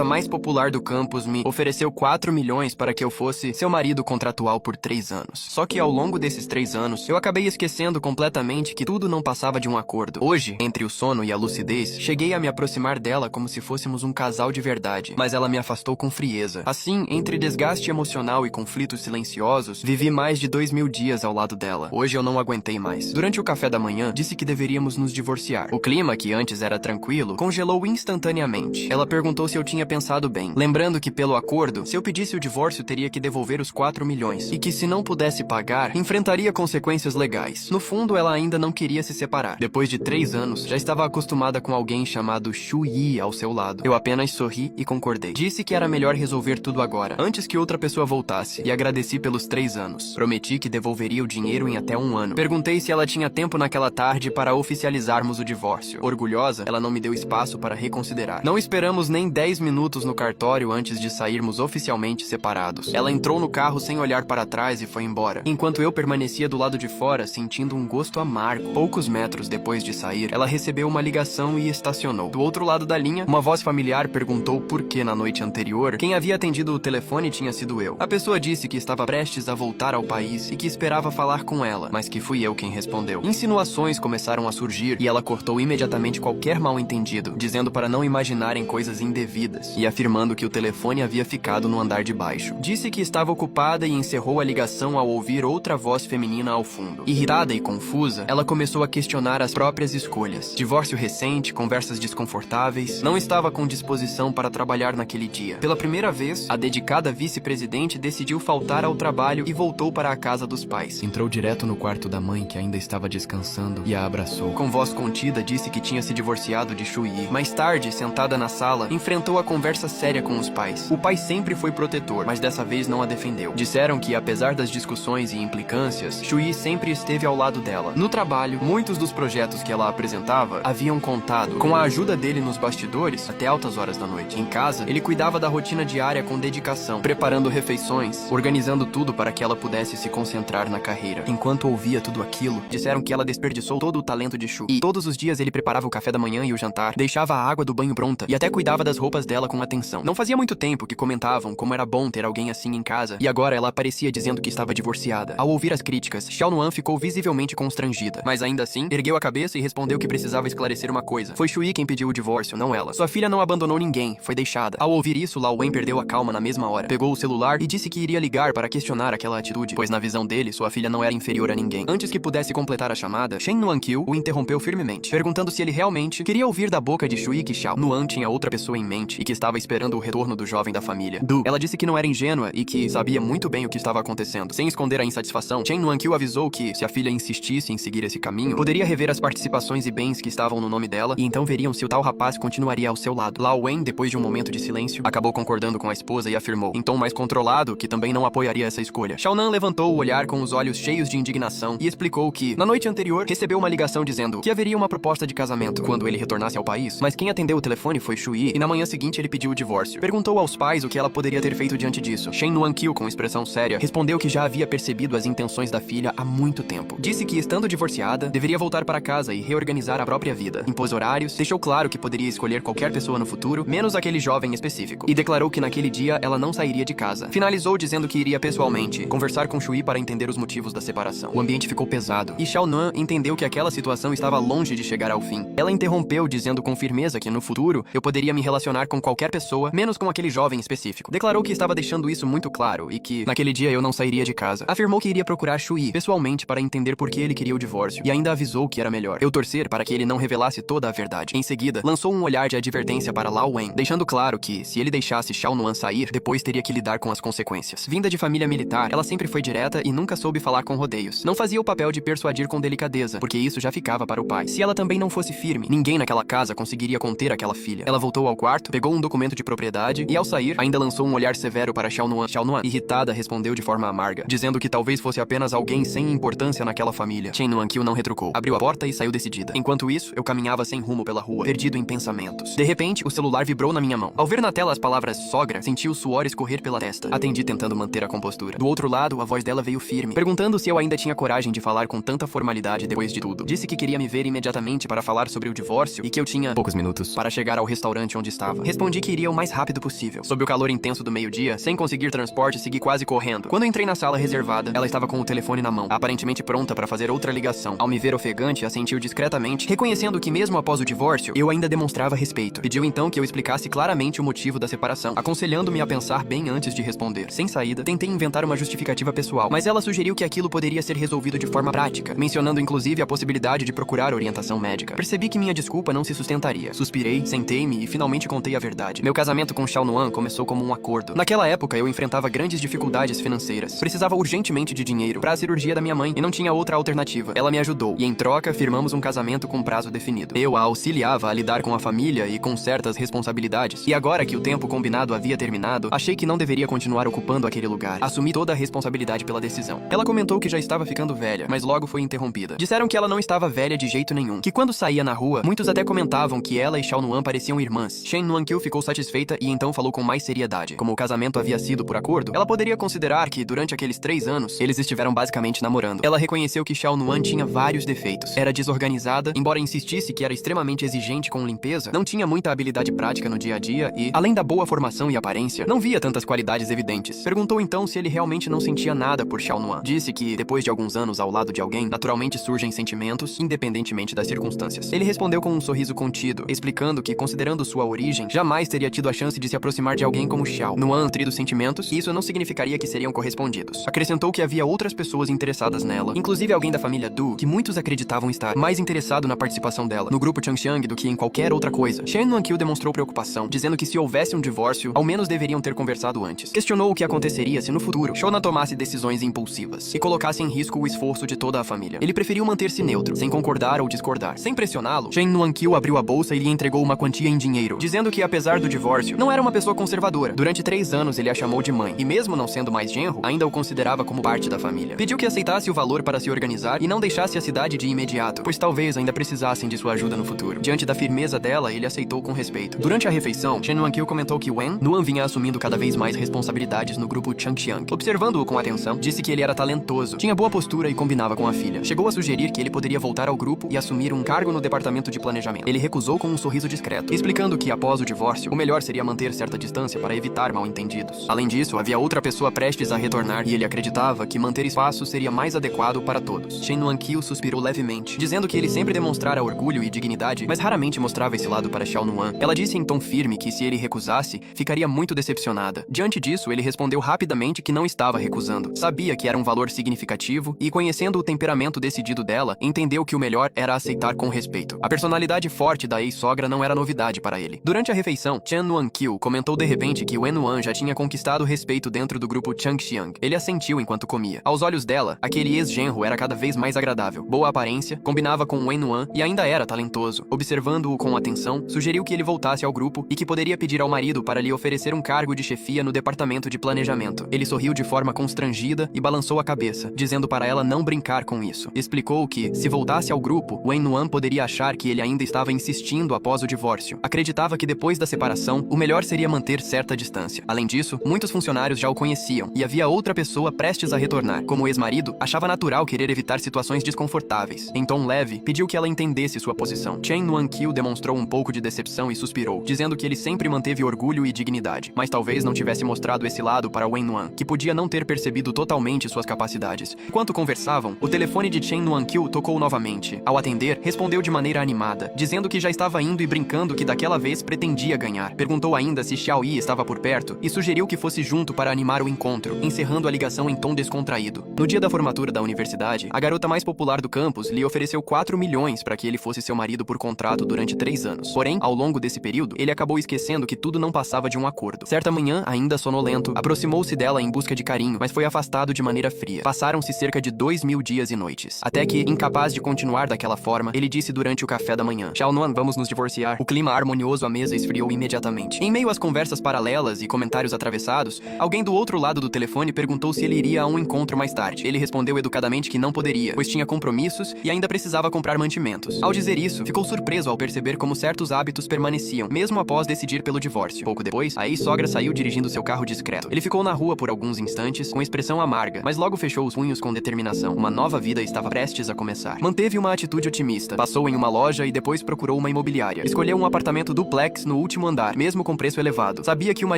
mais popular do campus me ofereceu 4 milhões para que eu fosse seu marido contratual por 3 anos. Só que ao longo desses 3 anos, eu acabei esquecendo completamente que tudo não passava de um acordo. Hoje, entre o sono e a lucidez, cheguei a me aproximar dela como se fôssemos um casal de verdade, mas ela me afastou com frieza. Assim, entre desgaste emocional e conflitos silenciosos, vivi mais de 2.000 dias ao lado dela. Hoje eu não aguentei mais. Durante o café da manhã, disse que deveríamos nos divorciar. O clima, que antes era tranquilo, congelou instantaneamente. Ela perguntou se eu tinha pensado bem, lembrando que pelo acordo, se eu pedisse o divórcio teria que devolver os 4 milhões, e que se não pudesse pagar, enfrentaria consequências legais. No fundo, ela ainda não queria se separar. Depois de 3 anos, já estava acostumada com alguém chamado Shu Yi ao seu lado. Eu apenas sorri e concordei. Disse que era melhor resolver tudo agora, antes que outra pessoa voltasse, e agradeci pelos 3 anos. Prometi que devolveria o dinheiro em até 1 ano. Perguntei se ela tinha tempo naquela tarde para oficializarmos o divórcio. Orgulhosa, ela não me deu espaço para reconsiderar. Não esperamos nem 10 minutos no cartório antes de sairmos oficialmente separados. Ela entrou no carro sem olhar para trás e foi embora, enquanto eu permanecia do lado de fora sentindo um gosto amargo. Poucos metros depois de sair, ela recebeu uma ligação e estacionou. Do outro lado da linha, uma voz familiar perguntou por que na noite anterior, quem havia atendido o telefone tinha sido eu. A pessoa disse que estava prestes a voltar ao país e que esperava falar com ela, mas que fui eu quem respondeu. Insinuações começaram a surgir e ela cortou imediatamente qualquer mal-entendido, dizendo para não imaginarem coisas indevidas e afirmando que o telefone havia ficado no andar de baixo. Disse que estava ocupada e encerrou a ligação ao ouvir outra voz feminina ao fundo. Irritada e confusa, ela começou a questionar as próprias escolhas. Divórcio recente, conversas desconfortáveis. Não estava com disposição para trabalhar naquele dia. Pela primeira vez, a dedicada vice-presidente decidiu faltar ao trabalho e voltou para a casa dos pais. Entrou direto no quarto da mãe, que ainda estava descansando, e a abraçou. Com voz contida, disse que tinha se divorciado de Shu Yi. Mais tarde, sentada na sala, enfrentou a conversa séria com os pais. O pai sempre foi protetor, mas dessa vez não a defendeu. Disseram que, apesar das discussões e implicâncias, Shu Yi sempre esteve ao lado dela. No trabalho, muitos dos projetos que ela apresentava haviam contado com a ajuda dele nos bastidores até altas horas da noite. Em casa, ele cuidava da rotina diária com dedicação, preparando refeições, organizando tudo para que ela pudesse se concentrar na carreira. Enquanto ouvia tudo aquilo, disseram que ela desperdiçou todo o talento de Shu. E todos os dias ele preparava o café da manhã e o jantar, deixava a água do banho pronta e até cuidava das roupas dela com atenção. Não fazia muito tempo que comentavam como era bom ter alguém assim em casa, e agora ela aparecia dizendo que estava divorciada. Ao ouvir as críticas, Xiao Nuan ficou visivelmente constrangida, mas ainda assim, ergueu a cabeça e respondeu que precisava esclarecer uma coisa. Foi Shu Yi quem pediu o divórcio, não ela. Sua filha não abandonou ninguém, foi deixada. Ao ouvir isso, Lao Wen perdeu a calma na mesma hora. Pegou o celular e disse que iria ligar para questionar aquela atitude, pois na visão dele, sua filha não era inferior a ninguém. Antes que pudesse completar a chamada, Shen Nuan-Kyu o interrompeu firmemente, perguntando se ele realmente queria ouvir da boca de Shu Yi que Xiao Nuan tinha outra pessoa em mente e que estava esperando o retorno do jovem da família. Ela disse que não era ingênua e que sabia muito bem o que estava acontecendo. Sem esconder a insatisfação, Shen Nuan-Kyu avisou que, se a filha insistisse em seguir esse caminho, poderia rever as participações e bens que estavam no nome dela e então veriam se o tal rapaz continuaria ao seu lado. Lao Wen, depois de um momento de silêncio, acabou concordando com a esposa e afirmou, em tom mais controlado, que também não apoiaria essa escolha. Xiao Nan levantou o olhar com os olhos cheios de indignação e explicou que, na noite anterior, recebeu uma ligação dizendo que haveria uma proposta de casamento quando ele retornasse ao país, mas quem atendeu o telefone foi Shu Yi e na manhã seguinte ele pediu o divórcio. Perguntou aos pais o que ela poderia ter feito diante disso. Shen Nuan-Kyu, com expressão séria, respondeu que já havia percebido as intenções da filha há muito tempo. Disse que, estando divorciada, deveria voltar para casa e reorganizar a própria vida. Impôs horários, deixou claro que poderia escolher qualquer pessoa no futuro, menos aquele jovem específico, e declarou que naquele dia ela não sairia de casa. Finalizou dizendo que iria pessoalmente conversar com Shu Yi para entender os motivos da separação. O ambiente ficou pesado, e Xiao Nuan entendeu que aquela situação estava longe de chegar ao fim. Ela interrompeu dizendo com firmeza que no futuro eu poderia me relacionar com qualquer pessoa, menos com aquele jovem específico. Declarou que estava deixando isso muito claro e que naquele dia eu não sairia de casa. Afirmou que iria procurar Shu Yi pessoalmente para entender por que ele queria o divórcio e ainda avisou que era melhor eu torcer para que ele não revelasse toda a verdade. Em seguida, lançou um olhar de advertência para Lao Wen, deixando claro que, se ele deixasse Xiao Nuan sair, depois teria que lidar com as consequências. Vinda de família militar, ela sempre foi direta e nunca soube falar com rodeios. Não fazia o papel de persuadir com delicadeza, porque isso já ficava para o pai. Se ela também não fosse firme, ninguém naquela casa conseguiria conter aquela filha. Ela voltou ao quarto, pegou um documento de propriedade e, ao sair, ainda lançou um olhar severo para Xiao Nuan. Xiao Nuan, irritada, respondeu de forma amarga, dizendo que talvez fosse apenas alguém sem importância naquela família. Shen Nuan-Kyu não retrucou. Abriu a porta e saiu decidida. Enquanto isso, eu caminhava sem rumo pela rua, perdido em pensamentos. De repente, o celular vibrou na minha mão. Ao ver na tela as palavras sogra, senti o suor escorrer pela testa. Atendi tentando manter a compostura. Do outro lado, a voz dela veio firme, perguntando se eu ainda tinha coragem de falar com tanta formalidade depois de tudo. Disse que queria me ver imediatamente para falar sobre o divórcio e que eu tinha poucos minutos para chegar ao restaurante onde estava. Respondi Respondi que iria o mais rápido possível. Sob o calor intenso do meio-dia, sem conseguir transporte, segui quase correndo. Quando entrei na sala reservada, ela estava com o telefone na mão, aparentemente pronta para fazer outra ligação. Ao me ver ofegante, assentiu discretamente, reconhecendo que mesmo após o divórcio, eu ainda demonstrava respeito. Pediu então que eu explicasse claramente o motivo da separação, aconselhando-me a pensar bem antes de responder. Sem saída, tentei inventar uma justificativa pessoal, mas ela sugeriu que aquilo poderia ser resolvido de forma prática, mencionando inclusive a possibilidade de procurar orientação médica. Percebi que minha desculpa não se sustentaria. Suspirei, sentei-me e finalmente contei a verdade. Meu casamento com Xiao Nuan começou como um acordo. Naquela época, eu enfrentava grandes dificuldades financeiras. Precisava urgentemente de dinheiro para a cirurgia da minha mãe e não tinha outra alternativa. Ela me ajudou e, em troca, firmamos um casamento com prazo definido. Eu a auxiliava a lidar com a família e com certas responsabilidades. E agora que o tempo combinado havia terminado, achei que não deveria continuar ocupando aquele lugar. Assumi toda a responsabilidade pela decisão. Ela comentou que já estava ficando velha, mas logo foi interrompida. Disseram que ela não estava velha de jeito nenhum, que quando saía na rua, muitos até comentavam que ela e Xiao Nuan pareciam irmãs. Shen Nuankil ficou satisfeita e então falou com mais seriedade. Como o casamento havia sido por acordo, ela poderia considerar que, durante aqueles 3 anos, eles estiveram basicamente namorando. Ela reconheceu que Xiao Nuan tinha vários defeitos. Era desorganizada, embora insistisse que era extremamente exigente com limpeza, não tinha muita habilidade prática no dia a dia e, além da boa formação e aparência, não via tantas qualidades evidentes. Perguntou então se ele realmente não sentia nada por Xiao Nuan. Disse que, depois de alguns anos ao lado de alguém, naturalmente surgem sentimentos, independentemente das circunstâncias. Ele respondeu com um sorriso contido, explicando que, considerando sua origem, jamais teria tido a chance de se aproximar de alguém como Xiao. Nuan nutrido sentimentos, e isso não significaria que seriam correspondidos. Acrescentou que havia outras pessoas interessadas nela, inclusive alguém da família Du, que muitos acreditavam estar mais interessado na participação dela no grupo Changxiang do que em qualquer outra coisa. Shen Nuankil demonstrou preocupação, dizendo que se houvesse um divórcio, ao menos deveriam ter conversado antes. Questionou o que aconteceria se no futuro Shona tomasse decisões impulsivas e colocasse em risco o esforço de toda a família. Ele preferiu manter-se neutro, sem concordar ou discordar. Sem pressioná-lo, Shen Nuankil abriu a bolsa e lhe entregou uma quantia em dinheiro, dizendo que, apesar do divórcio, não era uma pessoa conservadora. Durante 3 anos ele a chamou de mãe, e mesmo não sendo mais genro, ainda o considerava como parte da família. Pediu que aceitasse o valor para se organizar e não deixasse a cidade de imediato, pois talvez ainda precisassem de sua ajuda no futuro. Diante da firmeza dela, ele aceitou com respeito. Durante a refeição, Shen Nuankil comentou que Wen Nuan vinha assumindo cada vez mais responsabilidades no grupo Changxiang. Observando-o com atenção, disse que ele era talentoso, tinha boa postura e combinava com a filha. Chegou a sugerir que ele poderia voltar ao grupo e assumir um cargo no departamento de planejamento. Ele recusou com um sorriso discreto, explicando que, após o divórcio, o melhor seria manter certa distância para evitar mal-entendidos. Além disso, havia outra pessoa prestes a retornar e ele acreditava que manter espaço seria mais adequado para todos. Shen Nuankil suspirou levemente, dizendo que ele sempre demonstrara orgulho e dignidade, mas raramente mostrava esse lado para Xiao Nuan. Ela disse em tom firme que, se ele recusasse, ficaria muito decepcionada. Diante disso, ele respondeu rapidamente que não estava recusando. Sabia que era um valor significativo e, conhecendo o temperamento decidido dela, entendeu que o melhor era aceitar com respeito. A personalidade forte da ex-sogra não era novidade para ele. Durante a refeição, Chen Nuankil comentou de repente que Wen Nuan já tinha conquistado respeito dentro do grupo Changxiang. Ele assentiu enquanto comia. Aos olhos dela, aquele ex-genro era cada vez mais agradável. Boa aparência, combinava com Wen Nuan e ainda era talentoso. Observando-o com atenção, sugeriu que ele voltasse ao grupo e que poderia pedir ao marido para lhe oferecer um cargo de chefia no departamento de planejamento. Ele sorriu de forma constrangida e balançou a cabeça, dizendo para ela não brincar com isso. Explicou que, se voltasse ao grupo, Wen Nuan poderia achar que ele ainda estava insistindo após o divórcio. Acreditava que depois da separação, o melhor seria manter certa distância. Além disso, muitos funcionários já o conheciam e havia outra pessoa prestes a retornar. Como ex-marido, achava natural querer evitar situações desconfortáveis. Em tom leve, pediu que ela entendesse sua posição. Chen Nuankil demonstrou um pouco de decepção e suspirou, dizendo que ele sempre manteve orgulho e dignidade, mas talvez não tivesse mostrado esse lado para Wen Nuan, que podia não ter percebido totalmente suas capacidades. Enquanto conversavam, o telefone de Chen Nuankil tocou novamente. Ao atender, respondeu de maneira animada, dizendo que já estava indo e brincando que daquela vez pretendia ganhar. Perguntou ainda se Xiao Yi estava por perto e sugeriu que fosse junto para animar o encontro, encerrando a ligação em tom descontraído. No dia da formatura da universidade, a garota mais popular do campus lhe ofereceu 4 milhões para que ele fosse seu marido por contrato durante 3 anos. Porém, ao longo desse período, ele acabou esquecendo que tudo não passava de um acordo. Certa manhã, ainda sonolento, aproximou-se dela em busca de carinho, mas foi afastado de maneira fria. Passaram-se cerca de 2.000 dias e noites. Até que, incapaz de continuar daquela forma, ele disse durante o café da manhã: Xiao Nuan, vamos nos divorciar. O clima harmonioso à mesa esfriou imediatamente. Em meio às conversas paralelas e comentários atravessados, alguém do outro lado do telefone perguntou se ele iria a um encontro mais tarde. Ele respondeu educadamente que não poderia, pois tinha compromissos e ainda precisava comprar mantimentos. Ao dizer isso, ficou surpreso ao perceber como certos hábitos permaneciam, mesmo após decidir pelo divórcio. Pouco depois, a ex-sogra saiu dirigindo seu carro discreto. Ele ficou na rua por alguns instantes, com expressão amarga, mas logo fechou os punhos com determinação. Uma nova vida estava prestes a começar. Manteve uma atitude otimista, passou em uma loja e depois procurou uma imobiliária. Escolheu um apartamento duplex no último último andar, mesmo com preço elevado. Sabia que uma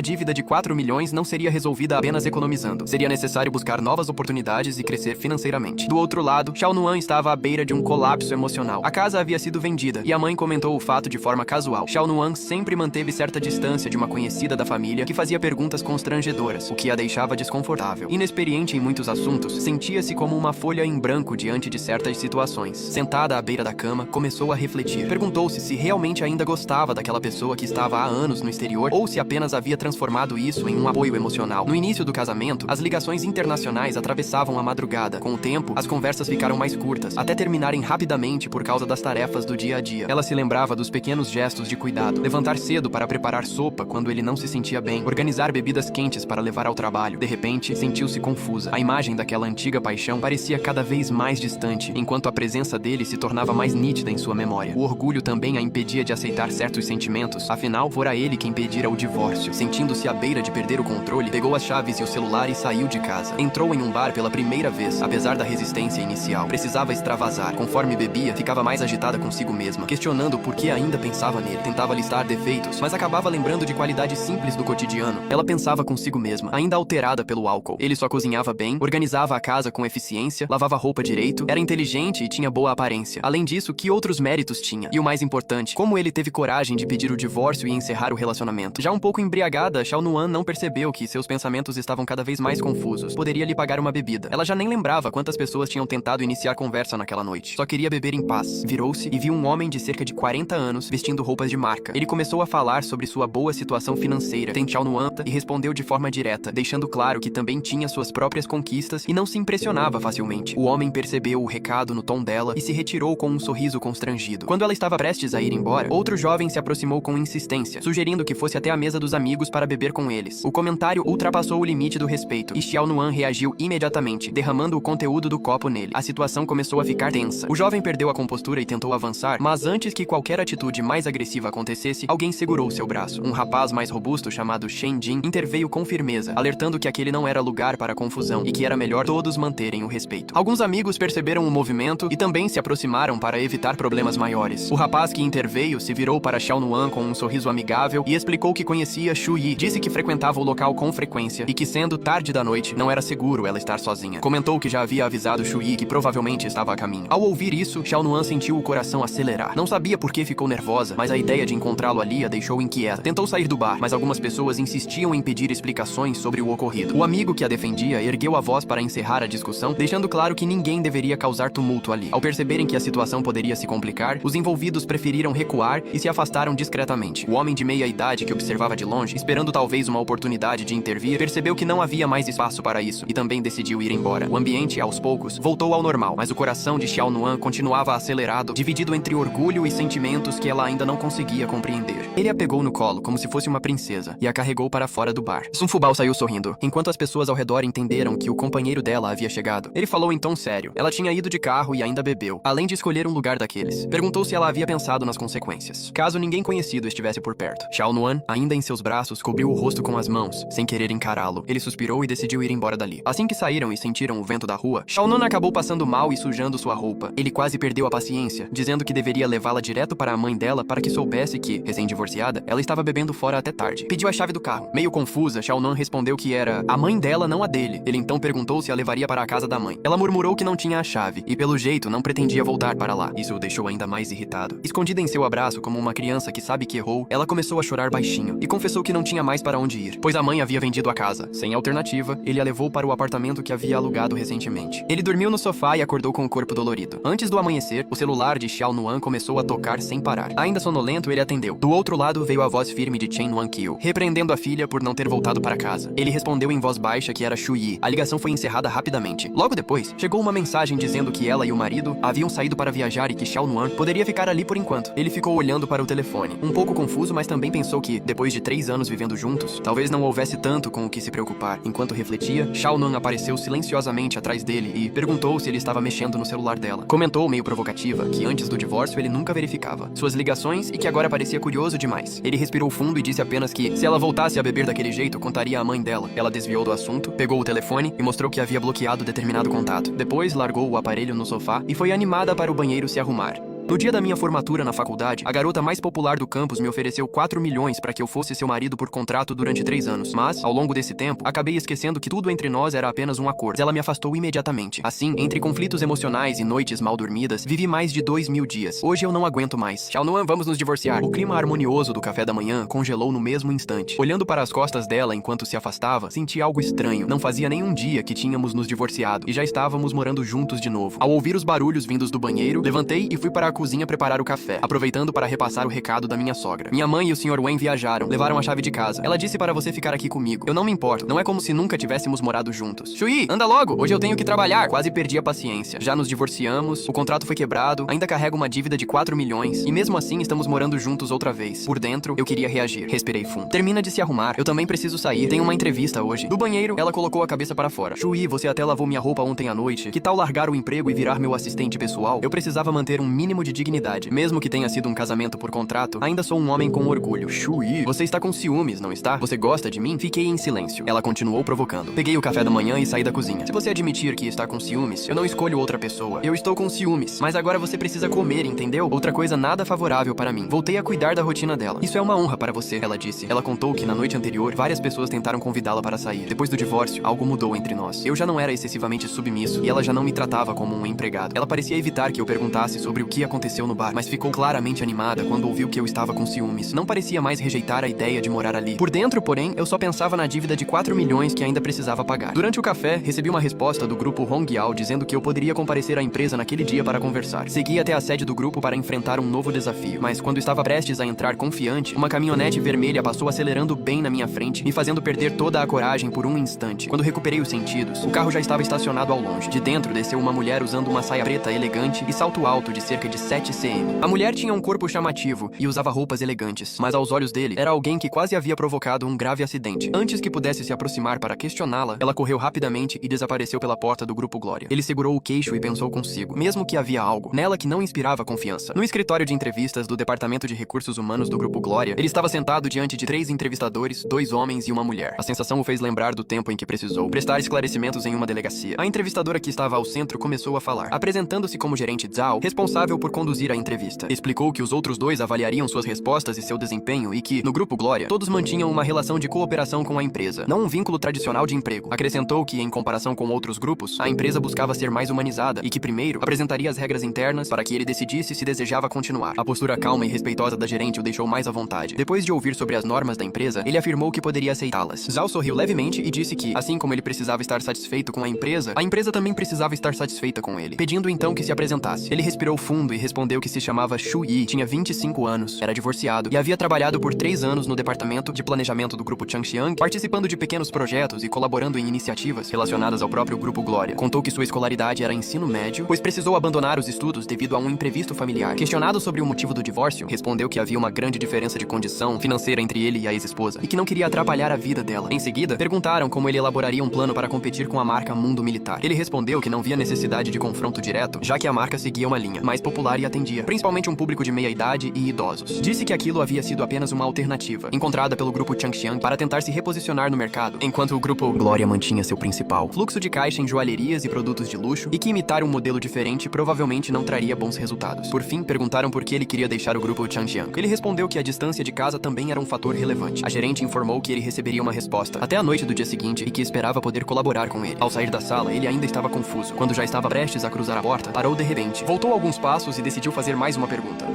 dívida de 4 milhões não seria resolvida apenas economizando. Seria necessário buscar novas oportunidades e crescer financeiramente. Do outro lado, Xiao Nuan estava à beira de um colapso emocional. A casa havia sido vendida e a mãe comentou o fato de forma casual. Xiao Nuan sempre manteve certa distância de uma conhecida da família que fazia perguntas constrangedoras, o que a deixava desconfortável. Inexperiente em muitos assuntos, sentia-se como uma folha em branco diante de certas situações. Sentada à beira da cama, começou a refletir. Perguntou-se se realmente ainda gostava daquela pessoa que estava há anos no exterior ou se apenas havia transformado isso em um apoio emocional. No início do casamento, as ligações internacionais atravessavam a madrugada. Com o tempo, as conversas ficaram mais curtas, até terminarem rapidamente por causa das tarefas do dia a dia. Ela se lembrava dos pequenos gestos de cuidado, levantar cedo para preparar sopa quando ele não se sentia bem, organizar bebidas quentes para levar ao trabalho. De repente, sentiu-se confusa. A imagem daquela antiga paixão parecia cada vez mais distante, enquanto a presença dele se tornava mais nítida em sua memória. O orgulho também a impedia de aceitar certos sentimentos, afinal, fora ele quem pedira o divórcio. Sentindo-se à beira de perder o controle, pegou as chaves e o celular e saiu de casa. Entrou em um bar pela primeira vez, apesar da resistência inicial. Precisava extravasar. Conforme bebia, ficava mais agitada consigo mesma, questionando por que ainda pensava nele. Tentava listar defeitos, mas acabava lembrando de qualidades simples do cotidiano. Ela pensava consigo mesma, ainda alterada pelo álcool. Ele só cozinhava bem, organizava a casa com eficiência, lavava roupa direito, era inteligente e tinha boa aparência. Além disso, que outros méritos tinha? E o mais importante, como ele teve coragem de pedir o divórcio e encerrar o relacionamento? Já um pouco embriagada, Xiao Nuan não percebeu que seus pensamentos estavam cada vez mais confusos. Poderia lhe pagar uma bebida. Ela já nem lembrava quantas pessoas tinham tentado iniciar conversa naquela noite. Só queria beber em paz. Virou-se e viu um homem de cerca de 40 anos vestindo roupas de marca. Ele começou a falar sobre sua boa situação financeira. Tem Xiao Nuan e respondeu de forma direta, deixando claro que também tinha suas próprias conquistas e não se impressionava facilmente. O homem percebeu o recado no tom dela e se retirou com um sorriso constrangido. Quando ela estava prestes a ir embora, outro jovem se aproximou com insistência, sugerindo que fosse até a mesa dos amigos para beber com eles. O comentário ultrapassou o limite do respeito e Xiao Nuan reagiu imediatamente, derramando o conteúdo do copo nele. A situação começou a ficar tensa. O jovem perdeu a compostura e tentou avançar, mas antes que qualquer atitude mais agressiva acontecesse, alguém segurou seu braço. Um rapaz mais robusto chamado Shen Jin interveio com firmeza, alertando que aquele não era lugar para confusão e que era melhor todos manterem o respeito. Alguns amigos perceberam o movimento e também se aproximaram para evitar problemas maiores. O rapaz que interveio se virou para Xiao Nuan com um sorriso amigável e explicou que conhecia Shu Yi. Disse que frequentava o local com frequência e que, sendo tarde da noite, não era seguro ela estar sozinha. Comentou que já havia avisado Shu Yi que provavelmente estava a caminho. Ao ouvir isso, Xiao Nuan sentiu o coração acelerar. Não sabia por que ficou nervosa, mas a ideia de encontrá-lo ali a deixou inquieta. Tentou sair do bar, mas algumas pessoas insistiam em pedir explicações sobre o ocorrido. O amigo que a defendia ergueu a voz para encerrar a discussão, deixando claro que ninguém deveria causar tumulto ali. Ao perceberem que a situação poderia se complicar, os envolvidos preferiram recuar e se afastaram discretamente. O homem de meia idade que observava de longe, esperando talvez uma oportunidade de intervir, percebeu que não havia mais espaço para isso e também decidiu ir embora. O ambiente, aos poucos, voltou ao normal, mas o coração de Xiao Nuan continuava acelerado, dividido entre orgulho e sentimentos que ela ainda não conseguia compreender. Ele a pegou no colo como se fosse uma princesa e a carregou para fora do bar. Sun Fubao saiu sorrindo, enquanto as pessoas ao redor entenderam que o companheiro dela havia chegado. Ele falou em tom sério. Ela tinha ido de carro e ainda bebeu, além de escolher um lugar daqueles. Perguntou se ela havia pensado nas consequências, caso ninguém conhecido estivesse por perto. Xiao Nuan, ainda em seus braços, cobriu o rosto com as mãos, sem querer encará-lo. Ele suspirou e decidiu ir embora dali. Assim que saíram e sentiram o vento da rua, Xiao Nuan acabou passando mal e sujando sua roupa. Ele quase perdeu a paciência, dizendo que deveria levá-la direto para a mãe dela para que soubesse que, recém-divorciada, ela estava bebendo fora até tarde. Pediu a chave do carro. Meio confusa, Xiao Nuan respondeu que era a mãe dela, não a dele. Ele então perguntou se a levaria para a casa da mãe. Ela murmurou que não tinha a chave e, pelo jeito, não pretendia voltar para lá. Isso o deixou ainda mais irritado. Escondida em seu abraço como uma criança que sabe que errou, ela começou a chorar baixinho e confessou que não tinha mais para onde ir, pois a mãe havia vendido a casa. Sem alternativa, ele a levou para o apartamento que havia alugado recentemente. Ele dormiu no sofá e acordou com o corpo dolorido. Antes do amanhecer, o celular de Xiao Nuan começou a tocar sem parar. Ainda sonolento, ele atendeu. Do outro lado veio a voz firme de Chen Nuan-kyo, repreendendo a filha por não ter voltado para casa. Ele respondeu em voz baixa que era Shu Yi. A ligação foi encerrada rapidamente. Logo depois, chegou uma mensagem dizendo que ela e o marido haviam saído para viajar e que Xiao Nuan poderia ficar ali por enquanto. Ele ficou olhando para o telefone, um pouco confuso, mas também pensou que, depois de 3 anos vivendo juntos, talvez não houvesse tanto com o que se preocupar. Enquanto refletia, Xiao Nuan apareceu silenciosamente atrás dele e perguntou se ele estava mexendo no celular dela. Comentou, meio provocativa, que antes do divórcio ele nunca verificava suas ligações e que agora parecia curioso demais. Ele respirou fundo e disse apenas que, se ela voltasse a beber daquele jeito, contaria à mãe dela. Ela desviou do assunto, pegou o telefone e mostrou que havia bloqueado determinado contato. Depois, largou o aparelho no sofá e foi animada para o banheiro se arrumar. No dia da minha formatura na faculdade, a garota mais popular do campus me ofereceu 4 milhões para que eu fosse seu marido por contrato durante 3 anos. Mas, ao longo desse tempo, acabei esquecendo que tudo entre nós era apenas um acordo. Ela me afastou imediatamente. Assim, entre conflitos emocionais e noites mal dormidas, vivi mais de 2.000 dias. Hoje eu não aguento mais. Tchau, Noan, vamos nos divorciar. O clima harmonioso do café da manhã congelou no mesmo instante. Olhando para as costas dela enquanto se afastava, senti algo estranho. Não fazia nenhum dia que tínhamos nos divorciado e já estávamos morando juntos de novo. Ao ouvir os barulhos vindos do banheiro, levantei e fui para a cozinha preparar o café, aproveitando para repassar o recado da minha sogra. Minha mãe e o Sr. Wayne viajaram, levaram a chave de casa. Ela disse para você ficar aqui comigo. Eu não me importo, não é como se nunca tivéssemos morado juntos. Shui, anda logo, hoje eu tenho que trabalhar. Quase perdi a paciência. Já nos divorciamos, o contrato foi quebrado, ainda carrego uma dívida de 4 milhões, e mesmo assim estamos morando juntos outra vez. Por dentro, eu queria reagir. Respirei fundo. Termina de se arrumar, eu também preciso sair. Tenho uma entrevista hoje. Do banheiro, ela colocou a cabeça para fora. Shui, você até lavou minha roupa ontem à noite. Que tal largar o emprego e virar meu assistente pessoal? Eu precisava manter um mínimo de dignidade. Mesmo que tenha sido um casamento por contrato, ainda sou um homem com orgulho. Shui, você está com ciúmes, não está? Você gosta de mim? Fiquei em silêncio. Ela continuou provocando. Peguei o café da manhã e saí da cozinha. Se você admitir que está com ciúmes, eu não escolho outra pessoa. Eu estou com ciúmes, mas agora você precisa comer, entendeu? Outra coisa nada favorável para mim. Voltei a cuidar da rotina dela. Isso é uma honra para você, ela disse. Ela contou que na noite anterior, várias pessoas tentaram convidá-la para sair. Depois do divórcio, algo mudou entre nós. Eu já não era excessivamente submisso e ela já não me tratava como um empregado. Ela parecia evitar que eu perguntasse sobre o que aconteceu no bar, mas ficou claramente animada quando ouviu que eu estava com ciúmes. Não parecia mais rejeitar a ideia de morar ali. Por dentro, porém, eu só pensava na dívida de 4 milhões que ainda precisava pagar. Durante o café, recebi uma resposta do grupo Hongyao dizendo que eu poderia comparecer à empresa naquele dia para conversar. Segui até a sede do grupo para enfrentar um novo desafio, mas quando estava prestes a entrar confiante, uma caminhonete vermelha passou acelerando bem na minha frente, me fazendo perder toda a coragem por um instante. Quando recuperei os sentidos, o carro já estava estacionado ao longe. De dentro desceu uma mulher usando uma saia preta elegante e salto alto de cerca de 7 cm. A mulher tinha um corpo chamativo e usava roupas elegantes, mas aos olhos dele era alguém que quase havia provocado um grave acidente. Antes que pudesse se aproximar para questioná-la, ela correu rapidamente e desapareceu pela porta do grupo Glória. Ele segurou o queixo e pensou consigo, mesmo que havia algo nela que não inspirava confiança. No escritório de entrevistas do Departamento de Recursos Humanos do grupo Glória, ele estava sentado diante de 3 entrevistadores, 2 homens e uma mulher. A sensação o fez lembrar do tempo em que precisou prestar esclarecimentos em uma delegacia. A entrevistadora que estava ao centro começou a falar, apresentando-se como gerente Zhao, responsável por conduzir a entrevista. Explicou que os outros 2 avaliariam suas respostas e seu desempenho e que, no grupo Glória, todos mantinham uma relação de cooperação com a empresa, não um vínculo tradicional de emprego. Acrescentou que, em comparação com outros grupos, a empresa buscava ser mais humanizada e que primeiro apresentaria as regras internas para que ele decidisse se desejava continuar. A postura calma e respeitosa da gerente o deixou mais à vontade. Depois de ouvir sobre as normas da empresa, ele afirmou que poderia aceitá-las. Zhao sorriu levemente e disse que, assim como ele precisava estar satisfeito com a empresa também precisava estar satisfeita com ele, pedindo então que se apresentasse. Ele respirou fundo e respondeu que se chamava Shu Yi, tinha 25 anos, era divorciado e havia trabalhado por 3 anos no departamento de planejamento do grupo Changxiang, participando de pequenos projetos e colaborando em iniciativas relacionadas ao próprio grupo Glória. Contou que sua escolaridade era ensino médio, pois precisou abandonar os estudos devido a um imprevisto familiar. Questionado sobre o motivo do divórcio, respondeu que havia uma grande diferença de condição financeira entre ele e a ex-esposa e que não queria atrapalhar a vida dela. Em seguida, perguntaram como ele elaboraria um plano para competir com a marca Mundo Militar. Ele respondeu que não via necessidade de confronto direto, já que a marca seguia uma linha mais popular e atendia, principalmente um público de meia idade e idosos. Disse que aquilo havia sido apenas uma alternativa, encontrada pelo grupo Changxiang para tentar se reposicionar no mercado, enquanto o grupo Glória mantinha seu principal fluxo de caixa em joalherias e produtos de luxo, e que imitar um modelo diferente provavelmente não traria bons resultados. Por fim, perguntaram por que ele queria deixar o grupo Changxiang. Ele respondeu que a distância de casa também era um fator relevante. A gerente informou que ele receberia uma resposta até a noite do dia seguinte e que esperava poder colaborar com ele. Ao sair da sala, ele ainda estava confuso. Quando já estava prestes a cruzar a porta, parou de repente, voltou alguns passos e decidiu fazer mais uma pergunta.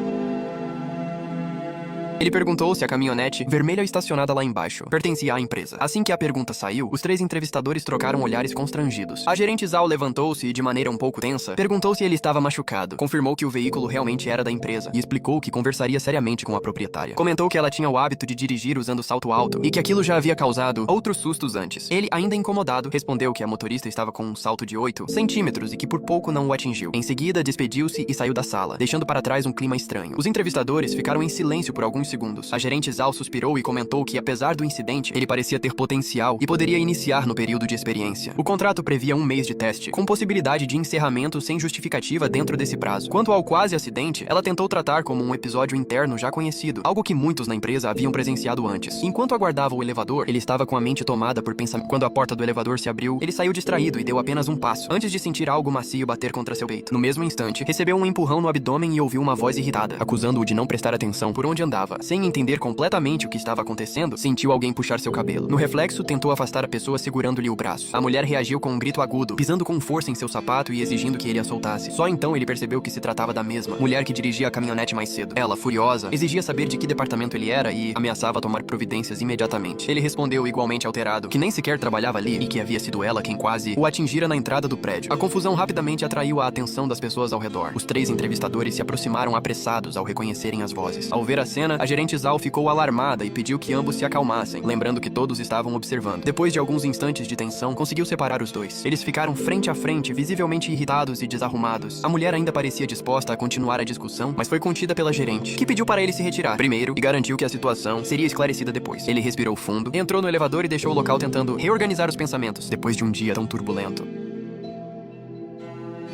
Ele perguntou se a caminhonete vermelha estacionada lá embaixo pertencia à empresa. Assim que a pergunta saiu, os 3 entrevistadores trocaram olhares constrangidos. A gerente Zhao levantou-se e, de maneira um pouco tensa, perguntou se ele estava machucado. Confirmou que o veículo realmente era da empresa e explicou que conversaria seriamente com a proprietária. Comentou que ela tinha o hábito de dirigir usando salto alto e que aquilo já havia causado outros sustos antes. Ele, ainda incomodado, respondeu que a motorista estava com um salto de 8 centímetros e que por pouco não o atingiu. Em seguida, despediu-se e saiu da sala, deixando para trás um clima estranho. Os entrevistadores ficaram em silêncio por alguns alguns segundos. A gerente Zhao suspirou e comentou que, apesar do incidente, ele parecia ter potencial e poderia iniciar no período de experiência. O contrato previa 1 mês de teste, com possibilidade de encerramento sem justificativa dentro desse prazo. Quanto ao quase acidente, ela tentou tratar como um episódio interno já conhecido, algo que muitos na empresa haviam presenciado antes. Enquanto aguardava o elevador, ele estava com a mente tomada por pensamento. Quando a porta do elevador se abriu, ele saiu distraído e deu apenas um passo, antes de sentir algo macio bater contra seu peito. No mesmo instante, recebeu um empurrão no abdômen e ouviu uma voz irritada, acusando-o de não prestar atenção por onde andava. Sem entender completamente o que estava acontecendo, sentiu alguém puxar seu cabelo. No reflexo, tentou afastar a pessoa segurando-lhe o braço. A mulher reagiu com um grito agudo, pisando com força em seu sapato e exigindo que ele a soltasse. Só então ele percebeu que se tratava da mesma mulher que dirigia a caminhonete mais cedo. Ela, furiosa, exigia saber de que departamento ele era e ameaçava tomar providências imediatamente. Ele respondeu igualmente alterado que nem sequer trabalhava ali e que havia sido ela quem quase o atingira na entrada do prédio. A confusão rapidamente atraiu a atenção das pessoas ao redor. Os 3 entrevistadores se aproximaram apressados ao reconhecerem as vozes. Ao ver a cena, a gerente Zhao ficou alarmada e pediu que ambos se acalmassem, lembrando que todos estavam observando. Depois de alguns instantes de tensão, conseguiu separar os dois. Eles ficaram frente a frente, visivelmente irritados e desarrumados. A mulher ainda parecia disposta a continuar a discussão, mas foi contida pela gerente, que pediu para ele se retirar primeiro e garantiu que a situação seria esclarecida depois. Ele respirou fundo, entrou no elevador e deixou o local tentando reorganizar os pensamentos, depois de um dia tão turbulento.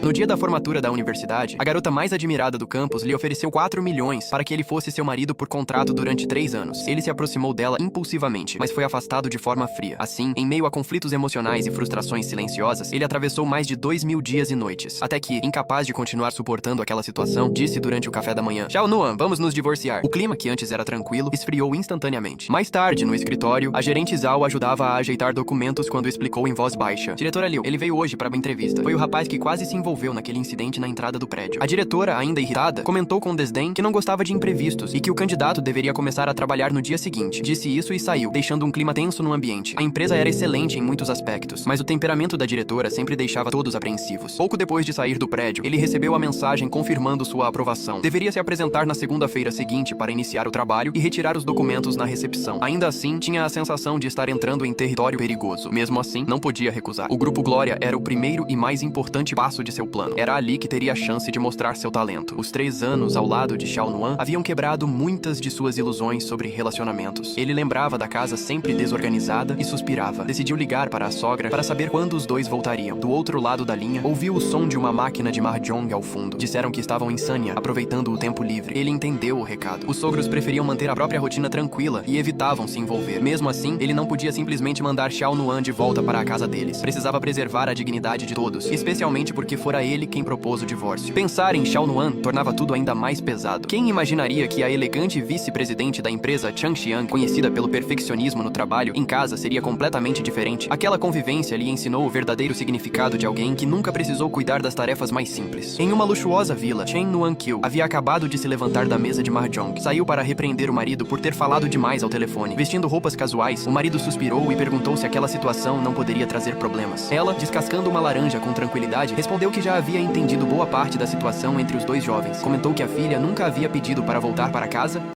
No dia da formatura da universidade, a garota mais admirada do campus lhe ofereceu 4 milhões para que ele fosse seu marido por contrato durante 3 anos. Ele se aproximou dela impulsivamente, mas foi afastado de forma fria. Assim, em meio a conflitos emocionais e frustrações silenciosas, ele atravessou mais de 2.000 dias e noites, até que, incapaz de continuar suportando aquela situação, disse durante o café da manhã: "Xiao Nuan, vamos nos divorciar." O clima, que antes era tranquilo, esfriou instantaneamente. Mais tarde, no escritório, a gerente Zhao ajudava a ajeitar documentos quando explicou em voz baixa: "Diretora Liu, ele veio hoje para uma entrevista. Foi o rapaz que quase se envolveu naquele incidente na entrada do prédio." A diretora, ainda irritada, comentou com desdém que não gostava de imprevistos e que o candidato deveria começar a trabalhar no dia seguinte. Disse isso e saiu, deixando um clima tenso no ambiente. A empresa era excelente em muitos aspectos, mas o temperamento da diretora sempre deixava todos apreensivos. Pouco depois de sair do prédio, ele recebeu a mensagem confirmando sua aprovação. Deveria se apresentar na segunda-feira seguinte para iniciar o trabalho e retirar os documentos na recepção. Ainda assim, tinha a sensação de estar entrando em território perigoso. Mesmo assim, não podia recusar. O Grupo Glória era o primeiro e mais importante passo de seu plano. Era ali que teria a chance de mostrar seu talento. Os 3 anos ao lado de Xiao Nuan haviam quebrado muitas de suas ilusões sobre relacionamentos. Ele lembrava da casa sempre desorganizada e suspirava. Decidiu ligar para a sogra para saber quando os dois voltariam. Do outro lado da linha, ouviu o som de uma máquina de mahjong ao fundo. Disseram que estavam em Sanya, aproveitando o tempo livre. Ele entendeu o recado. Os sogros preferiam manter a própria rotina tranquila e evitavam se envolver. Mesmo assim, ele não podia simplesmente mandar Xiao Nuan de volta para a casa deles. Precisava preservar a dignidade de todos, especialmente porque fora ele quem propôs o divórcio. Pensar em Xiao Nuan tornava tudo ainda mais pesado. Quem imaginaria que a elegante vice-presidente da empresa Chang Xiang, conhecida pelo perfeccionismo no trabalho, em casa seria completamente diferente? Aquela convivência lhe ensinou o verdadeiro significado de alguém que nunca precisou cuidar das tarefas mais simples. Em uma luxuosa vila, Chen Nuan-kil havia acabado de se levantar da mesa de mahjong. Saiu para repreender o marido por ter falado demais ao telefone. Vestindo roupas casuais, o marido suspirou e perguntou se aquela situação não poderia trazer problemas. Ela, descascando uma laranja com tranquilidade, respondeu que já havia entendido boa parte da situação entre os dois jovens. Comentou que a filha nunca havia pedido para voltar para casa